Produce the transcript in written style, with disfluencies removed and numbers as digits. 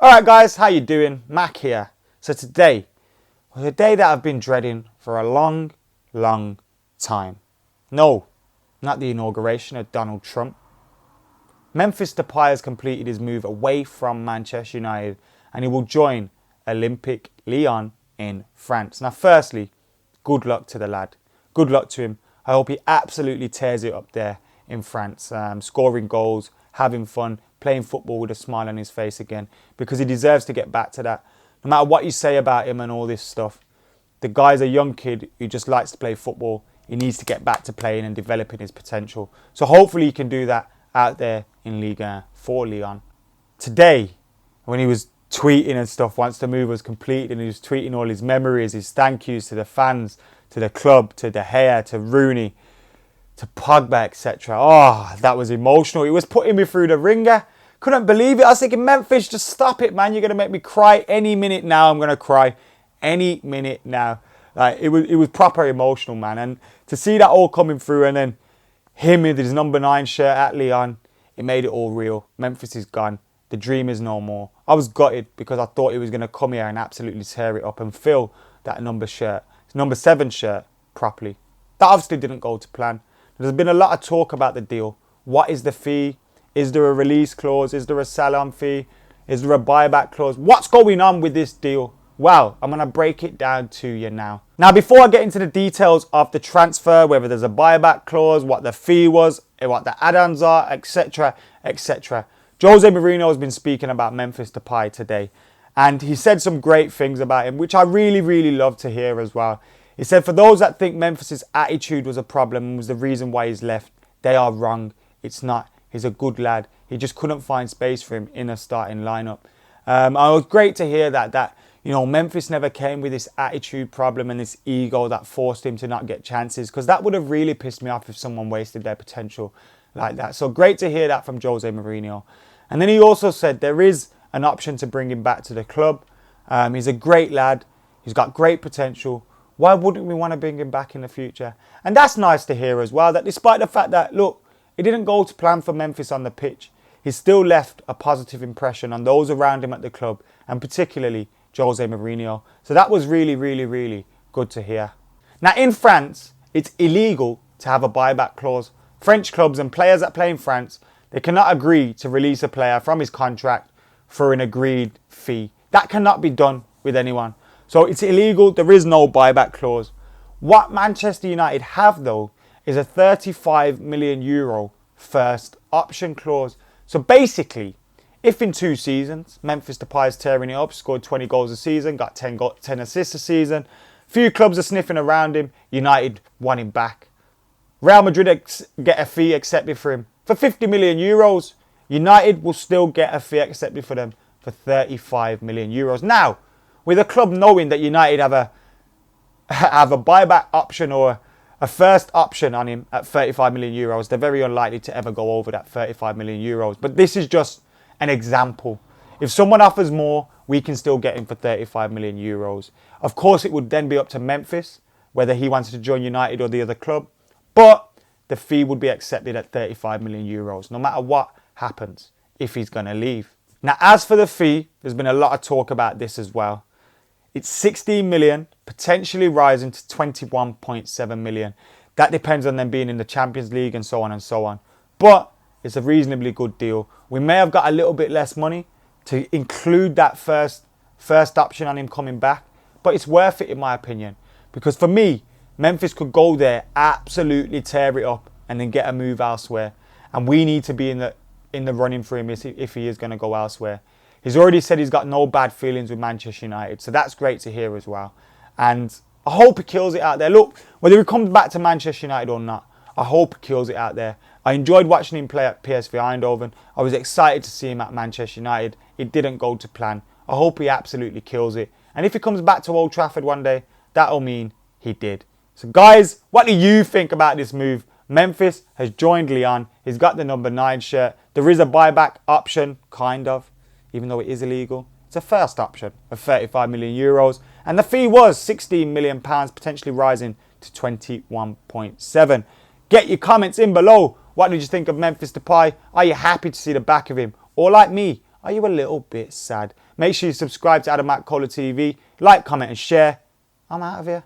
Alright guys, how you doing? Mac here. So today was a day that I've been dreading for a long time. No, not the inauguration of Donald Trump. Memphis Depay has completed his move away from Manchester United and he will join Olympique Lyon in France. Now firstly, good luck to the lad. Good luck to him. I hope he absolutely tears it up there in France, scoring goals, having fun, playing football with a smile on his face again, because he deserves to get back to that. No matter what you say about him and all this stuff, the guy's a young kid who just likes to play football. He needs to get back to playing and developing his potential. So hopefully he can do that out there in Ligue for Lyon. Today, when he was tweeting and stuff, once the move was complete, and he was tweeting all his memories, his thank yous to the fans, to the club, to De Gea, to Rooney, to Pogba, etc. Oh, that was emotional. He was putting me through the ringer. Couldn't believe it. I was thinking, Memphis, just stop it, man. You're going to make me cry any minute now. I'm going to cry any minute now. Like, it was proper emotional, man. And to see that all coming through, and then him with his number 9 shirt at Lyon, it made it all real. Memphis is gone. The dream is no more. I was gutted because I thought he was going to come here and absolutely tear it up and fill that number 7 shirt properly. That obviously didn't go to plan. There's been a lot of talk about the deal. What is the fee? Is there a release clause? Is there a sell-on fee? Is there a buyback clause? What's going on with this deal? Well, I'm going to break it down to you now. Now, before I get into the details of the transfer, whether there's a buyback clause, what the fee was, what the add-ons are, etc., etc., Jose Mourinho has been speaking about Memphis Depay today. And he said some great things about him, which I really love to hear as well. He said, for those that think Memphis' attitude was a problem and was the reason why he's left, they are wrong. It's not. He's a good lad. He just couldn't find space for him in a starting lineup. It was great to hear that Memphis never came with this attitude problem and this ego that forced him to not get chances, because that would have really pissed me off if someone wasted their potential like that. So great to hear that from Jose Mourinho. And then he also said there is an option to bring him back to the club. He's a great lad. He's got great potential. Why wouldn't we want to bring him back in the future? And that's nice to hear as well, that despite the fact that, look, it didn't go to plan for Memphis on the pitch, he still left a positive impression on those around him at the club, and particularly Jose Mourinho. So that was really good to hear. Now in France, it's illegal to have a buyback clause. French clubs and players that play in France, they cannot agree to release a player from his contract for an agreed fee. That cannot be done with anyone. So it's illegal. There is no buyback clause. What Manchester United have, though, is a €35 million first option clause. So basically, if in 2 seasons, Memphis Depay is tearing it up, scored 20 goals a season, got 10 assists a season, few clubs are sniffing around him, United want him back. Real Madrid get a fee accepted for him for €50 million. United will still get a fee accepted for them for €35 million. Now, with a club knowing that United have a buyback option or a first option on him at €35 million, they're very unlikely to ever go over that €35 million. But this is just an example. If someone offers more, we can still get him for €35 million. Of course, it would then be up to Memphis whether he wants to join United or the other club. But the fee would be accepted at €35 million, no matter what happens if he's going to leave. Now, as for the fee, there's been a lot of talk about this as well. It's 16 million, potentially rising to 21.7 million. That depends on them being in the Champions League and so on and so on. But it's a reasonably good deal. We may have got a little bit less money to include that first option on him coming back. But it's worth it in my opinion. Because for me, Memphis could go there, absolutely tear it up and then get a move elsewhere. And we need to be in the running for him if he is going to go elsewhere. He's already said he's got no bad feelings with Manchester United. So that's great to hear as well. And I hope he kills it out there. Look, whether he comes back to Manchester United or not, I hope he kills it out there. I enjoyed watching him play at PSV Eindhoven. I was excited to see him at Manchester United. It didn't go to plan. I hope he absolutely kills it. And if he comes back to Old Trafford one day, that'll mean he did. So guys, what do you think about this move? Memphis has joined Lyon. He's got the number 9 shirt. There is a buyback option, kind of, even though it is illegal. It's a first option of €35 million. And the fee was £16 million, potentially rising to 21.7. Get your comments in below. What did you think of Memphis Depay? Are you happy to see the back of him? Or like me, Are you a little bit sad? Make sure you subscribe to McKola TV, like, comment and share. I'm out of here.